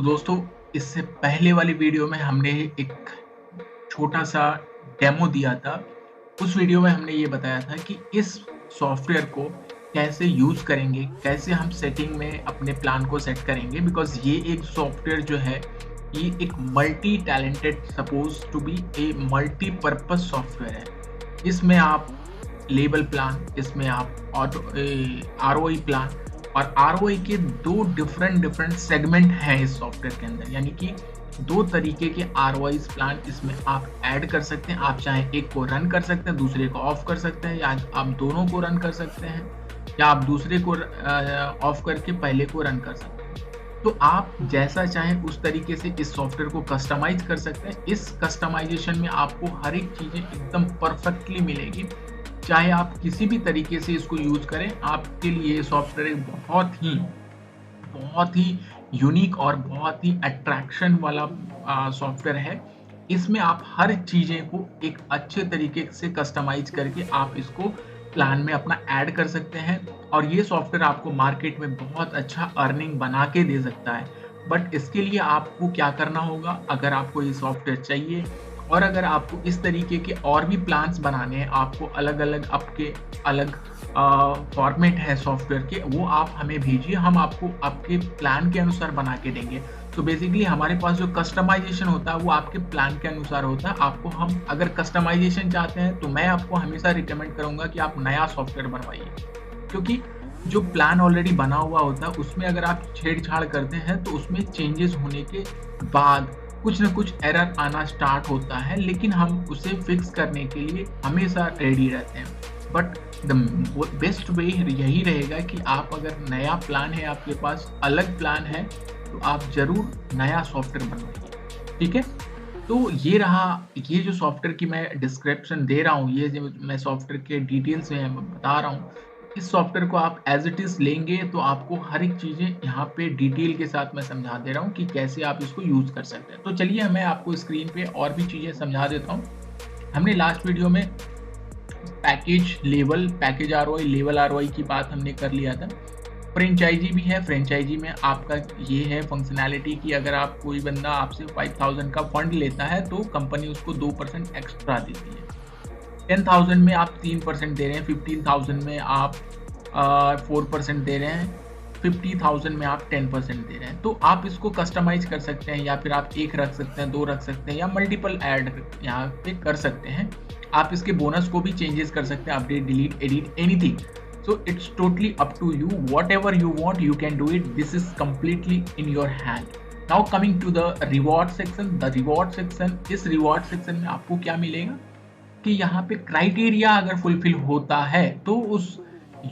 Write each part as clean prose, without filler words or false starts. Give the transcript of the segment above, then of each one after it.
दोस्तों, इससे पहले वाली वीडियो में हमने एक छोटा-सा डेमो दिया था। उस वीडियो में हमने ये बताया था कि इस सॉफ्टवेयर को कैसे यूज़ करेंगे, कैसे हम सेटिंग में अपने प्लान को सेट करेंगे बिकॉज़ ये एक सॉफ्टवेयर जो है, ये एक multi talented suppose to be a multipurpose software है। इसमें आप लेबल प्लान, इसमें आप आरओई प्लान और आरओई के 2 डिफरेंट सेगमेंट हैं इस सॉफ्टवेयर के अंदर, यानी कि 2 तरीके के आरओआईज़ प्लान इसमें आप ऐड कर सकते हैं। आप चाहे एक को रन कर सकते हैं, दूसरे को ऑफ कर सकते हैं, या आप दोनों को रन कर सकते हैं, या आप दूसरे को ऑफ करके पहले को रन कर सकते हैं। तो आप जैसा चाहें उस तरीके से इस सॉफ्टवेयर को कस्टमाइज़ कर सकते हैं। इस कस्टमाइज़ेशन में आपको हर एक चीज़ें एकदम परफेक्टली मिलेगी। चाहे आप किसी भी तरीके से इसको यूज़ करें, आपके लिए सॉफ्टवेयर एक बहुत ही यूनिक और बहुत ही अट्रैक्शन वाला सॉफ्टवेयर है। इसमें आप हर चीज़ें को एक अच्छे तरीके से कस्टमाइज़ करके आप इसको प्लान में अपना ऐड कर सकते हैं और ये सॉफ्टवेयर आपको मार्केट में बहुत अच्छा अर्निंग बना के दे सकता है। बट इसके लिए आपको क्या करना होगा, अगर आपको ये सॉफ्टवेयर चाहिए और अगर आपको इस तरीके के और भी प्लान्स बनाने हैं, आपको अलग-अलग आपके अलग फॉर्मेट है सॉफ्टवेयर के, वो आप हमें भेजिए, हम आपको आपके प्लान के अनुसार बना के देंगे। तो बेसिकली हमारे पास जो कस्टमाइज़ेशन होता है वो आपके प्लान के अनुसार होता है। आपको हम अगर कस्टमाइज़ेशन चाहते हैं तो मैं आपको हमेशा रिकमेंड करूँगा कि आप नया सॉफ्टवेयर बनवाइए। क्योंकि जो प्लान ऑलरेडी बना हुआ होता है उसमें अगर आप छेड़-छाड़ करते हैं तो उसमें चेंजेस होने के बाद कुछ न कुछ एरर आना स्टार्ट होता है, लेकिन हम उसे फिक्स करने के लिए हमेशा रेडी रहते हैं। बट द बेस्ट वे यही रहेगा कि आप अगर नया प्लान है, आपके पास अलग प्लान है, तो आप ज़रूर नया सॉफ्टवेयर बनवाइए, ठीक है? तो ये रहा, ये जो सॉफ्टवेयर की मैं डिस्क्रिप्शन दे रहा हूँ, ये जो मैं सॉफ्टवेयर के डिटेल्स में बता रहा हूँ, इस सॉफ्टवेयर को आप एज़ इट इज़ लेंगे तो आपको हर एक चीज़ें यहाँ पे डिटेल के साथ मैं समझा दे रहा हूँ कि कैसे आप इसको यूज़ कर सकते हैं। तो चलिए मैं आपको स्क्रीन पे और भी चीज़ें समझा देता हूँ। हमने लास्ट वीडियो में पैकेज आरओआई, लेवल आरओआई की बात हमने कर लिया था। फ्रेंचाइज़ी भी है, फ्रेंचाइज़ी में आपका ये है फंक्शनैलिटी कि अगर आप कोई बंदा आपसे 5000 का फंड लेता है तो कंपनी उसको 2% एक्स्ट्रा देती है। 10,000 में आप 3% दे रहे हैं, 15,000 में आप 4% दे रहे हैं, 50,000 में आप 10% दे रहे हैं। तो आप इसको कस्टमाइज़ कर सकते हैं, या फिर आप 1 रख सकते हैं, 2 रख सकते हैं, या मल्टीपल ऐड यहाँ पे कर सकते हैं। आप इसके बोनस को भी चेंजेस कर सकते हैं, update, delete, edit, anything. So it's totally up to you. Whatever you want, you can do it. This is completely in your hand. Now coming to the reward section. The reward section, इस reward section में आपको क्या मिलेगा कि यहाँ पे criteria अगर fulfil होता है तो उस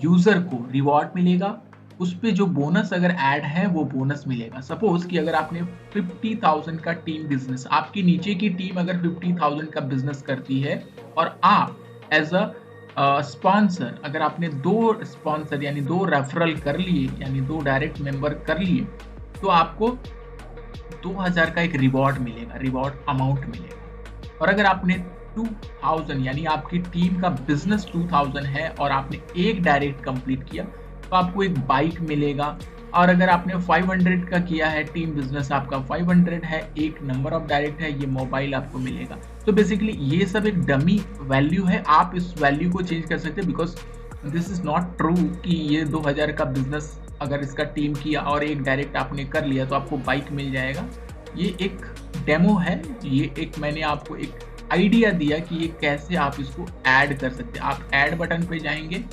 यूजर को रिवॉर्ड मिलेगा, उस पे जो बोनस अगर ऐड है वो बोनस मिलेगा। सपोज कि अगर आपने 50,000 का टीम बिजनेस, आपकी नीचे की टीम अगर 50,000 का बिजनेस करती है और आप एज अ स्पॉन्सर, अगर आपने 2 स्पॉन्सर यानी 2 रेफरल कर लिए, यानी 2 डायरेक्ट मेंबर कर लिए, तो आपको 2000 का एक रिवॉर्ड मिलेगा, रिवॉर्ड अमाउंट मिलेगा। और अगर आपने 2000 यानी आपकी टीम का बिजनेस 2000 है और आपने एक डायरेक्ट कंप्लीट किया तो आपको एक बाइक मिलेगा। और अगर आपने 500 का किया है, टीम बिजनेस आपका 500 है, एक नंबर ऑफ डायरेक्ट है, ये मोबाइल आपको मिलेगा। तो बेसिकली ये सब एक डमी वैल्यू है, आप इस वैल्यू को चेंज कर सकते हैं because this is not true कि ये 2000 का बिजनेस अगर इसका टीम किया और एक डायरेक्ट आपने कर लिया तो आपको बाइक मिल जाएगा। ये एक डेमो है, ये एक मैंने आपको एक आइडिया दिया कि ये कैसे आप इसको ऐड कर सकते हैं। आप ऐड बटन पे जाएंगे,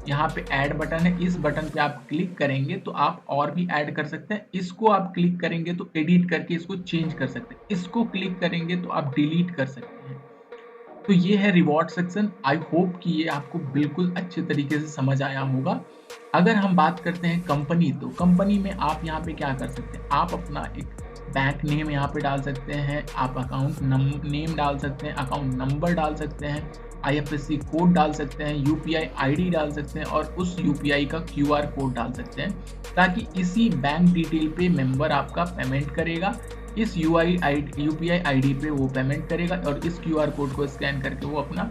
यहाँ पे ऐड बटन है, इस बटन पे आप क्लिक करेंगे तो आप और भी ऐड कर सकते हैं। इसको आप क्लिक करेंगे तो एडिट करके इसको चेंज कर सकते हैं, इसको क्लिक करेंगे तो आप डिलीट कर सकते हैं। तो ये है रिवॉर्ड सेक्शन। आई होप कि ये आपको बिल्कुल अच्छे तरीके से समझ आया होगा। अगर हम बात करते हैं कंपनी, तो कंपनी में आप यहाँ पे क्या कर सकते हैं, आप अपना एक बैंक नेम यहाँ पे डाल सकते हैं, आप अकाउंट नेम डाल सकते हैं, अकाउंट नंबर डाल सकते हैं, IFSC कोड डाल सकते हैं, UPI ID डाल सकते हैं और उस UPI का QR कोड डाल सकते हैं, ताकि इसी बैंक डिटेल पे मेंबर आपका पेमेंट करेगा। इस UPI ID पे वो पेमेंट करेगा और इस QR कोड को स्कैन करके वो अपना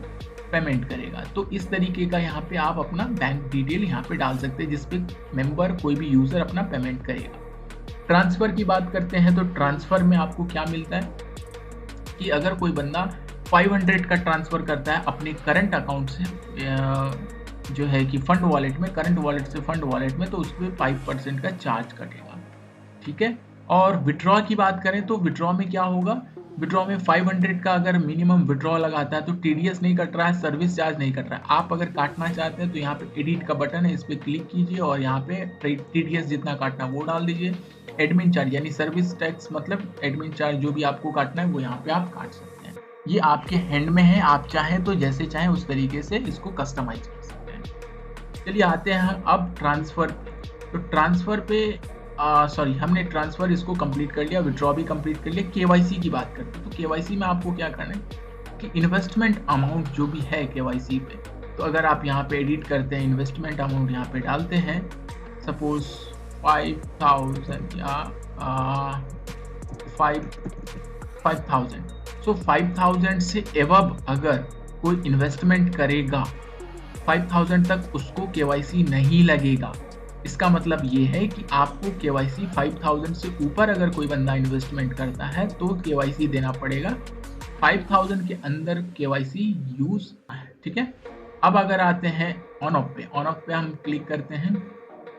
पेमेंट करेगा। तो इस तरीके का यहाँ पे आप अपना बैंक डिटेल यहाँ पे डाल सकते हैं जिसपे मेंबर, कोई भी यूजर अपना पेमेंट करेगा। ट्रांसफ़र की बात करते हैं तो ट्रांसफ़र में आपको क्या मिलता है कि अगर कोई बंदा 500 का ट्रांसफ़र करता है अपने करंट अकाउंट से जो है कि फंड वॉलेट में, करंट वॉलेट से फंड वॉलेट में, तो उस पे 5% का चार्ज कटेगा, ठीक है। और विड्रॉ की बात करें तो विड्रॉ में क्या होगा, विड्रॉ में 500 का अगर मिनिमम विड्रॉ लगाता है तो टीडीएस नहीं कट रहा है, सर्विस चार्ज नहीं कट रहा है। आप अगर काटना चाहते हैं तो यहाँ पे एडिट का बटन है, इस पर क्लिक कीजिए और यहाँ पे टीडीएस जितना काटना है वो डाल दीजिए। एडमिन चार्ज यानी सर्विस टैक्स मतलब एडमिन चार्ज जो भी आपको काटना है वो यहाँ पे आप काट सकते हैं। ये आपके हैंड में है, आप चाहें तो जैसे चाहें उस तरीके से इसको कस्टमाइज कर सकते हैं। चलिए आते हैं अब ट्रांसफ़र। तो ट्रांसफ़र पे सॉरी हमने ट्रांसफ़र इसको कंप्लीट कर लिया, विड्रॉ भी कंप्लीट कर लिया। केवाईसी की बात करते हैं तो केवाईसी में आपको क्या करना है कि इन्वेस्टमेंट अमाउंट जो भी है केवाईसी पे, तो अगर आप यहाँ पे एडिट करते हैं इन्वेस्टमेंट अमाउंट यहाँ पे डालते हैं, सपोज 5000 या 5000, सो 5000 से एबव अगर कोई इन्वेस्टमेंट करेगा 5000 तक उसको केवाईसी नहीं लगेगा। इसका मतलब ये है कि आपको केवाईसी 5000 से ऊपर अगर कोई बंदा इन्वेस्टमेंट करता है तो केवाईसी देना पड़ेगा, 5000 के अंदर केवाईसी यूज है, ठीक है। अब अगर आते हैं ऑन ऑफ पे, ऑन ऑफ पे हम क्लिक करते हैं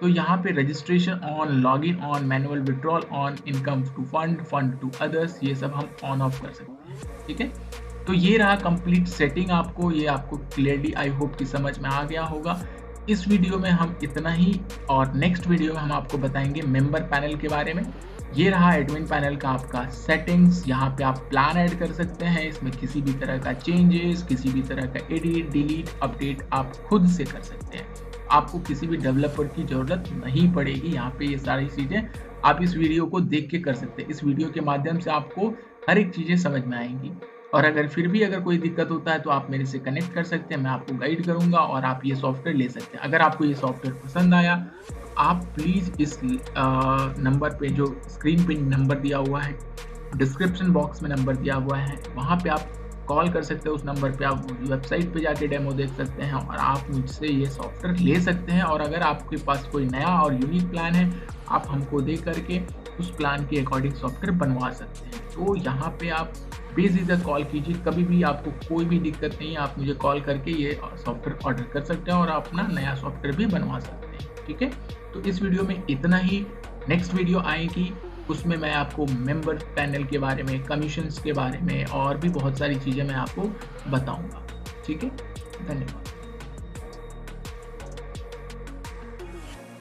तो यहाँ पे registration on, login on, manual withdrawal on, income to fund, fund to others, ये सब हम ऑन ऑफ कर सकते हैं, ठीक है। तो ये रहा कंप्लीट सेटिंग, आपको ये आपको क्लियरली आई होप कि समझ में आ गया होगा। इस वीडियो में हम इतना ही और नेक्स्ट वीडियो में हम आपको बताएंगे मेंबर पैनल के बारे में। ये रहा एडमिन पैनल का आपका सेटिंग्स, यहाँ पे आप प्लान ऐड कर सकते हैं, इसमें किसी भी तरह का चेंजेस, किसी भी तरह का एडिट, डिलीट, अपडेट आप खुद से कर सकते हैं। आपको किसी भी डेवलपर की ज़रूरत नहीं पड़ेगी। यहाँ पे ये सारी चीज़ें आप इस वीडियो को देख के कर सकते हैं। इस वीडियो के माध्यम से आपको हर एक चीज़ें समझ में आएंगी। और अगर फिर भी अगर कोई दिक्कत होता है तो आप मेरे से कनेक्ट कर सकते हैं, मैं आपको गाइड करूंगा और आप ये सॉफ्टवेयर ले सकते हैं। अगर आपको ये सॉफ्टवेयर पसंद आया तो आप प्लीज़ इस नंबर पे, जो स्क्रीन पे नंबर दिया हुआ है, डिस्क्रिप्शन बॉक्स में नंबर दिया हुआ है, वहाँ पे आप कॉल कर सकते हैं। उस नंबर पे आप वेबसाइट पे जाके डेमो देख सकते हैं और आप मुझसे ये सॉफ्टवेयर ले सकते हैं। और अगर आपके पास कोई नया और यूनिक प्लान है, आप हमको दे करके उस प्लान के अकॉर्डिंग सॉफ्टवेयर बनवा सकते हैं। तो यहाँ पे आप बेझिझक कॉल कीजिए, कभी भी आपको कोई भी दिक्कत नहीं है, आप मुझे कॉल करके ये सॉफ्टवेयर ऑर्डर कर सकते हैं और अपना नया सॉफ्टवेयर भी बनवा सकते हैं, ठीक है। तो इस वीडियो में इतना ही। नेक्स्ट वीडियो आएगी, उसमें मैं आपको मेंबर पैनल के बारे में, कमीशंस के बारे में और भी बहुत सारी चीज़ें मैं आपको बताऊंगा, ठीक है। धन्यवाद।